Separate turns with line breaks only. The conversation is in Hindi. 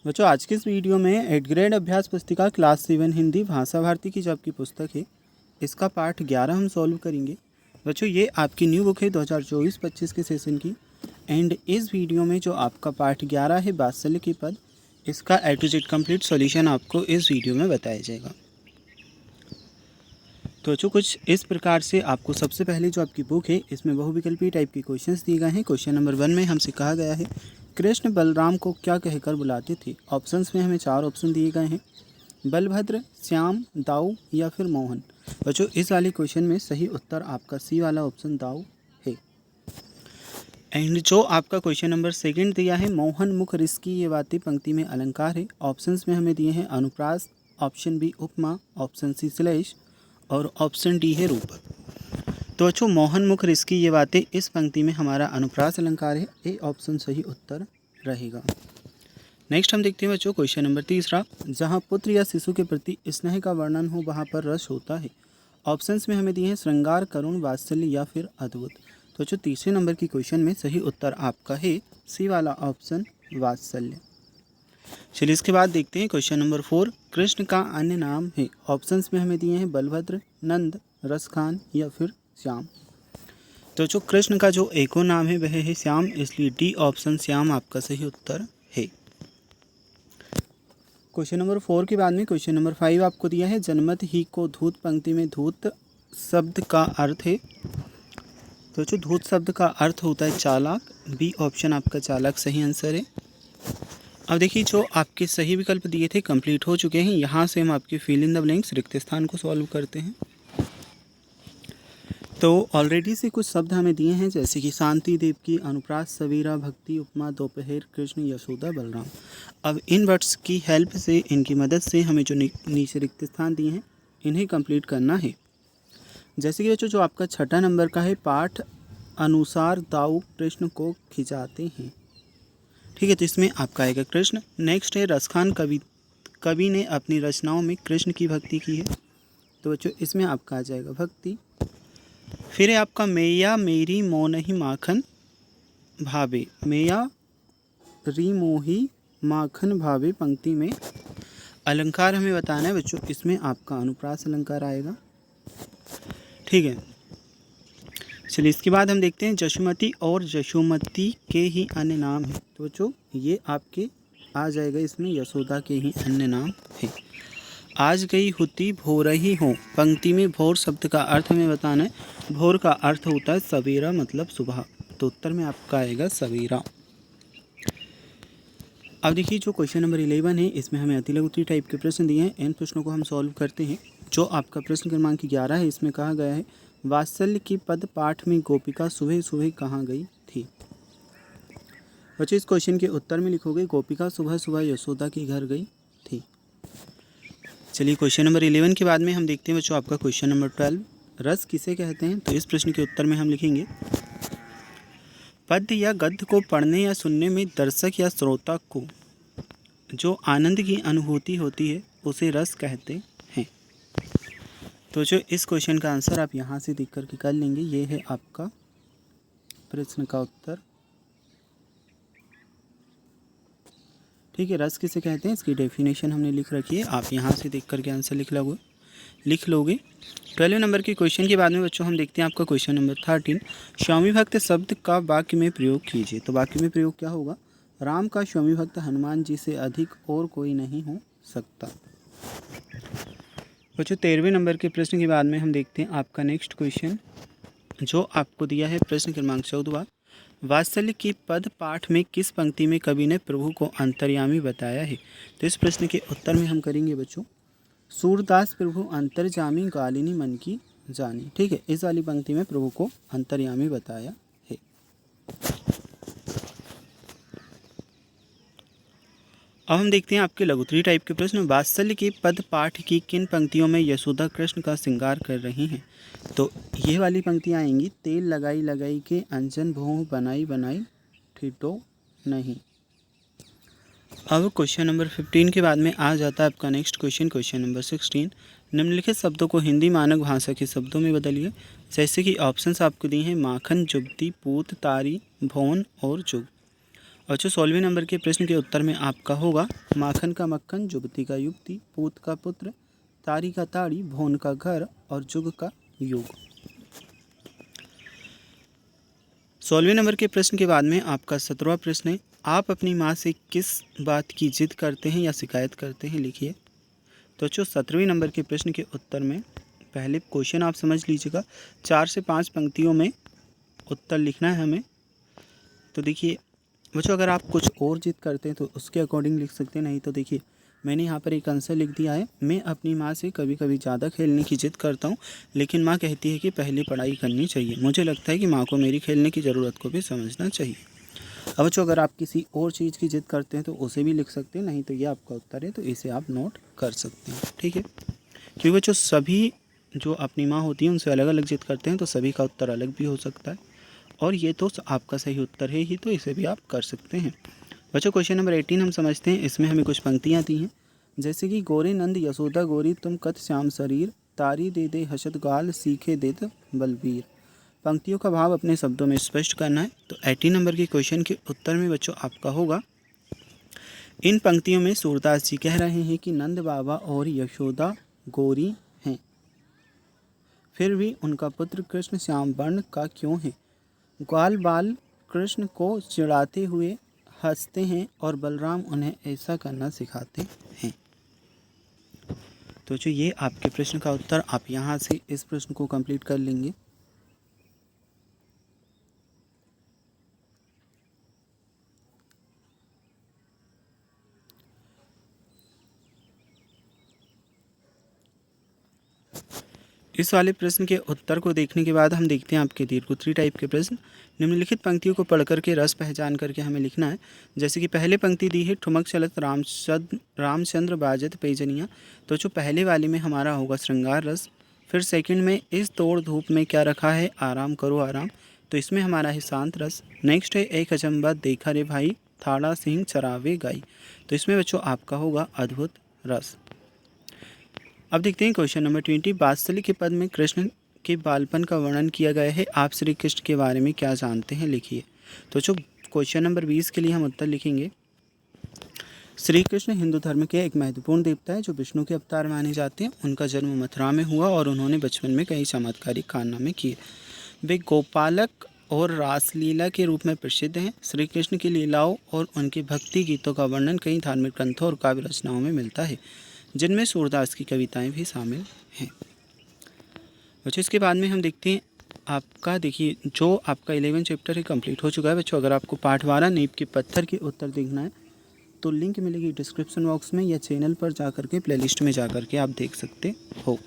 बच्चों आज के इस वीडियो में 8th ग्रेड अभ्यास पुस्तिका क्लास 7 हिंदी भाषा भारती की जो आपकी पुस्तक है इसका पाठ 11 हम सॉल्व करेंगे। बच्चों ये आपकी न्यू बुक है 2024-25 के सेशन की। एंड इस वीडियो में जो आपका पाठ 11 है वात्सल्य के पद, इसका A to Z complete solution आपको इस वीडियो में बताया जाएगा। तो बच्चों कुछ इस प्रकार से आपको सबसे पहले जो आपकी बुक है इसमें बहुविकल्पीय टाइप के क्वेश्चंस दिए गए हैं। क्वेश्चन नंबर 1 में हमसे कहा गया है कृष्ण बलराम को क्या कहकर बुलाते थे। ऑप्शंस में हमें 4 ऑप्शन दिए गए हैं, बलभद्र, श्याम, दाऊ या फिर मोहन। बच्चों इस वाले क्वेश्चन में सही उत्तर आपका सी वाला ऑप्शन दाऊ है। एंड जो आपका क्वेश्चन नंबर 2 दिया है मोहन मुख रिस्की ये बातें पंक्ति में अलंकार है। ऑप्शंस में हमें दिए हैं अनुप्रास, ऑप्शन बी उपमा, ऑप्शन सी श्लेष और ऑप्शन डी है रूपक। तो बच्चों मोहन मुख रिस्की ये बातें इस पंक्ति में हमारा अनुप्रास अलंकार है, ए ऑप्शन सही उत्तर रहेगा। नेक्स्ट हम देखते हैं बच्चों क्वेश्चन नंबर 3, जहाँ पुत्र या शिशु के प्रति स्नेह का वर्णन हो वहाँ पर रस होता है। ऑप्शंस में हमें दिए हैं श्रृंगार, करुण, वात्सल्य या फिर अद्भुत। तो बच्चों तीसरे नंबर की क्वेश्चन में सही उत्तर आपका है सी वाला ऑप्शन वात्सल्य। चलिए इसके बाद देखते हैं क्वेश्चन नंबर 4, कृष्ण का अन्य नाम है। ऑप्शंस में हमें दिए हैं बलभद्र, नंद, रसखान या फिर श्याम। तो जो कृष्ण का जो एको नाम है वह है श्याम, इसलिए डी ऑप्शन श्याम आपका सही उत्तर है। क्वेश्चन नंबर 4 के बाद में क्वेश्चन नंबर 5 आपको दिया है जनमत ही को धूत पंक्ति में धूत शब्द का अर्थ है। तो जो धूत शब्द का अर्थ होता है चालाक, बी ऑप्शन आपका चालाक सही आंसर है। अब देखिए जो आपके सही विकल्प दिए थे कंप्लीट हो चुके हैं। यहाँ से हम आपके फिल इन द ब्लैंक्स रिक्त स्थान को सॉल्व करते हैं। तो ऑलरेडी से कुछ शब्द हमें दिए हैं जैसे कि शांति, देवकी, अनुप्रास, सवेरा, भक्ति, उपमा, दोपहर, कृष्ण, यशोदा, बलराम। अब इन वर्ड्स की हेल्प से, इनकी मदद से हमें जो नीचे रिक्त स्थान दिए हैं इन्हें कंप्लीट करना है। जैसे कि बच्चों जो आपका 6 नंबर का है पाठ अनुसार दाऊ कृष्ण को खिंचाते हैं। ठीक है, तो इसमें आपका आएगा कृष्ण। नेक्स्ट है रसखान, कवि ने अपनी रचनाओं में कृष्ण की भक्ति की है। तो बच्चों इसमें आपका आ जाएगा भक्ति। फिर है आपका मैया मेरी मोनही माखन भावे, मैया री मोही माखन भावे पंक्ति में अलंकार हमें बताना है बच्चों। इसमें आपका अनुप्रास अलंकार आएगा। ठीक है, चलिए इसके बाद हम देखते हैं जशुमती और जशुमती के ही अन्य नाम है। तो बच्चों ये आपके आ जाएगा, इसमें यशोदा के ही अन्य नाम है। आज गई हुती भोर ही हो पंक्ति में भोर शब्द का अर्थ हमें बताना है। भोर का अर्थ होता है सवेरा, मतलब सुबह। तो उत्तर में आपका आएगा सवेरा। अब देखिए जो क्वेश्चन नंबर 11 है इसमें हमें अति लघु टाइप के प्रश्न दिए हैं। इन प्रश्नों को हम सॉल्व करते हैं। जो आपका प्रश्न क्रमांक 11 है इसमें कहा गया है वात्सल्य की पद पाठ में गोपिका सुबह सुबह कहाँ गई थी। बच्चों इस क्वेश्चन के उत्तर में लिखोगे गोपिका सुबह सुबह यशोदा के घर गई थी। चलिए क्वेश्चन नंबर 11 के बाद में हम देखते हैं बच्चों आपका क्वेश्चन नंबर 12, रस किसे कहते हैं। तो इस प्रश्न के उत्तर में हम लिखेंगे पद्य या गद्य को पढ़ने या सुनने में दर्शक या श्रोता को जो आनंद की अनुभूति होती है उसे रस कहते हैं। तो जो इस क्वेश्चन का आंसर आप यहाँ से देख करके कर लेंगे, ये है आपका प्रश्न का उत्तर। ठीक है, रस किसे कहते हैं इसकी डेफिनेशन हमने लिख रखी है, आप यहाँ से देख करके आंसर लिख लोगे। 12 नंबर के क्वेश्चन के बाद में बच्चों हम देखते हैं आपका क्वेश्चन नंबर 13, स्वामी भक्त शब्द का वाक्य में प्रयोग कीजिए। तो वाक्य में प्रयोग क्या होगा, राम का स्वामी भक्त हनुमान जी से अधिक और कोई नहीं हो सकता। बच्चों 13वें नंबर के प्रश्न के बाद में हम देखते हैं आपका नेक्स्ट क्वेश्चन जो आपको दिया है प्रश्न क्रमांक 14, वात्सल्य की पद पाठ में किस पंक्ति में कवि ने प्रभु को अंतर्यामी बताया है। तो इस प्रश्न के उत्तर में हम करेंगे बच्चों सूरदास प्रभु अंतर्यामी गालिनी मन की जानी। ठीक है, इस वाली पंक्ति में प्रभु को अंतर्यामी बताया है। अब हम देखते हैं आपके लघुत्री टाइप के प्रश्न, वात्सल्य के पद पाठ की किन पंक्तियों में यशोदा कृष्ण का श्रृंगार कर रही हैं। तो ये वाली पंक्तियाँ आएंगी, तेल लगाई लगाई के अंजन भों बनाई बनाई ठिठो नहीं। अब क्वेश्चन नंबर 15 के बाद में आ जाता है आपका नेक्स्ट क्वेश्चन, क्वेश्चन नंबर 16, निम्नलिखित शब्दों को हिंदी मानक भाषा के शब्दों में बदलिए। जैसे कि ऑप्शंस आपको दिए हैं माखन, जुगती, पूत, तारी, भौन और जुग। और जो 16वें नंबर के प्रश्न के उत्तर में आपका होगा माखन का मक्खन, जुगती का युक्ति, पूत का पुत्र, तारी का ताड़ी, भोन का घर और जुग का युग। 16वें नंबर के प्रश्न के बाद में आपका 17वां प्रश्न है, आप अपनी माँ से किस बात की जिद करते हैं या शिकायत करते हैं, लिखिए। तो जो 17वें नंबर के प्रश्न के उत्तर में पहले क्वेश्चन आप समझ लीजिएगा, 4 से 5 पंक्तियों में उत्तर लिखना है हमें। तो देखिए बच्चों, अगर आप कुछ और जिद करते हैं तो उसके अकॉर्डिंग लिख सकते हैं, नहीं तो देखिए मैंने यहाँ पर एक आंसर लिख दिया है, मैं अपनी माँ से कभी कभी ज़्यादा खेलने की जिद करता हूँ, लेकिन माँ कहती है कि पहले पढ़ाई करनी चाहिए। मुझे लगता है कि माँ को मेरी खेलने की ज़रूरत को भी समझना चाहिए। अब बच्चों, अगर आप किसी और चीज़ की जिद करते हैं तो उसे भी लिख सकते हैं, नहीं तो ये आपका उत्तर है, तो इसे आप नोट कर सकते हैं, ठीक है। क्योंकि बच्चों सभी जो अपनी माँ होती है उनसे अलग अलग जिद करते हैं, तो सभी का उत्तर अलग भी हो सकता है, और ये तो आपका सही उत्तर है ही, तो इसे भी आप कर सकते हैं। बच्चों क्वेश्चन नंबर 18 हम समझते हैं। इसमें हमें कुछ पंक्तियाँ दी हैं, जैसे कि गोरे नंद यशोदा गोरी तुम कत श्याम शरीर, तारी दे दे हसत गाल सीखे देत बलबीर। पंक्तियों का भाव अपने शब्दों में स्पष्ट करना है। तो 18 नंबर के क्वेश्चन के उत्तर में बच्चों आपका होगा, इन पंक्तियों में सूरदास जी कह रहे हैं कि नंद बाबा और यशोदा गोरी हैं, फिर भी उनका पुत्र कृष्ण श्याम वर्ण का क्यों है। ग्वाल बाल कृष्ण को चिढ़ाते हुए हंसते हैं और बलराम उन्हें ऐसा करना सिखाते हैं। तो जो ये आपके प्रश्न का उत्तर, आप यहाँ से इस प्रश्न को कंप्लीट कर लेंगे। इस वाले प्रश्न के उत्तर को देखने के बाद हम देखते हैं आपके दीर्घोत्तरी टाइप के प्रश्न। निम्नलिखित पंक्तियों को पढ़ करके रस पहचान करके हमें लिखना है। जैसे कि पहले पंक्ति दी है, ठुमक चलत रामचंद्र बाजत पैजनिया। तो जो पहले वाले में हमारा होगा श्रृंगार रस। फिर सेकंड में इस तोड़ धूप में क्या रखा है, आराम करो आराम, तो इसमें हमारा है शांत रस। नेक्स्ट है एक अचंबा देखा रे भाई, थाड़ा सिंह चरावे गाई, तो इसमें बच्चों आपका होगा अद्भुत रस। अब देखते हैं क्वेश्चन नंबर 20। वात्सल्य के पद में कृष्ण के बालपन का वर्णन किया गया है, आप श्री कृष्ण के बारे में क्या जानते हैं, लिखिए। तो जो क्वेश्चन नंबर 20 के लिए हम उत्तर लिखेंगे, श्री कृष्ण हिंदू धर्म के एक महत्वपूर्ण देवता है जो विष्णु के अवतार माने जाते हैं। उनका जन्म मथुरा में हुआ और उन्होंने बचपन में कई चमत्कारिक कारनामे किए। वे गोपालक और रासलीला के रूप में प्रसिद्ध हैं। श्री कृष्ण की लीलाओं और उनके भक्ति गीतों का वर्णन कई धार्मिक ग्रंथों और काव्य रचनाओं में मिलता है, जिनमें सूरदास की कविताएं भी शामिल हैं। बच्चों इसके बाद में हम देखते हैं आपका, देखिए जो आपका 11 चैप्टर है कंप्लीट हो चुका है। बच्चों अगर आपको पाठ 12 नींव के पत्थर के उत्तर देखना है तो लिंक मिलेगी डिस्क्रिप्शन बॉक्स में, या चैनल पर जाकर के प्लेलिस्ट में जाकर के आप देख सकते हो।